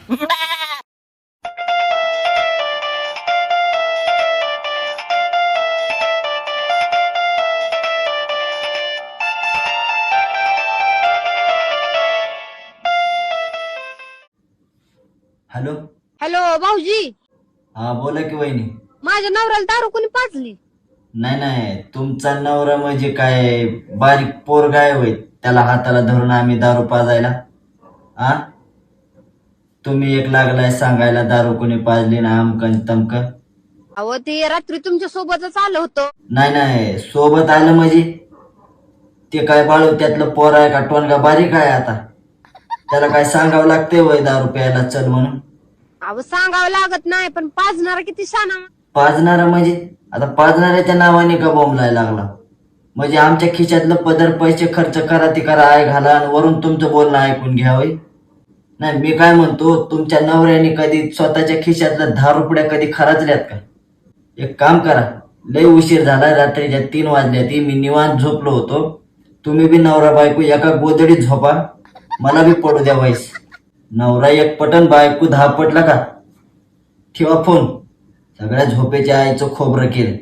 Hello. Hello भाऊजी, हा बोला की वहिनी. माझ्या नवऱ्याला दारू कोणी पाजली? नाही नाही, तुमचा नवरा म्हणजे काय बारीक पोरगा आहे होय त्याला हाताला धरून आम्ही दारू पाजायला? आ तुम्ही एक लागलाय सांगायला दारू कोणी पाजली ना अमकन तमकन. अहो ते रात्री तुमच्या सोबतच आलं होतं. नाही नाही, सोबत आलं म्हणजे ते काय बाळू त्यातलं पोर आहे का टोनगा बारीक आहे आता? त्याला काय सांगावं लागतंय वय दारू प्यायला चल म्हणून? अहो सांगावं लागत नाही, पण पाजणारा किती शाना. पाजणारा म्हणजे आता पाजणाऱ्याच्या नावाने का बोंबलाय लागला? म्हणजे आमच्या खिशातलं पदर पैसे खर्च करा ती करा आहे घाला आणि वरून तुमचं बोलणं ऐकून घ्यावं. नाही मी काय म्हणतो, तुमच्या नवऱ्याने कधी स्वतःच्या खिशातल्या 10 रुपया कधी खर्चल्यात का? एक काम करा, लय उशीर झाला, रात्रीच्या 3 वाजल्या ती मी निवांत झोपलो होतो. तुम्ही बी नवरा बायको एका गोदडीत झोपा, मला बी पडू द्या वयस. नवरा एक पटन बायको 10 पटला का? ठेवा फोन. सगळ्या झोपेच्या आईचं खोबरं केलं.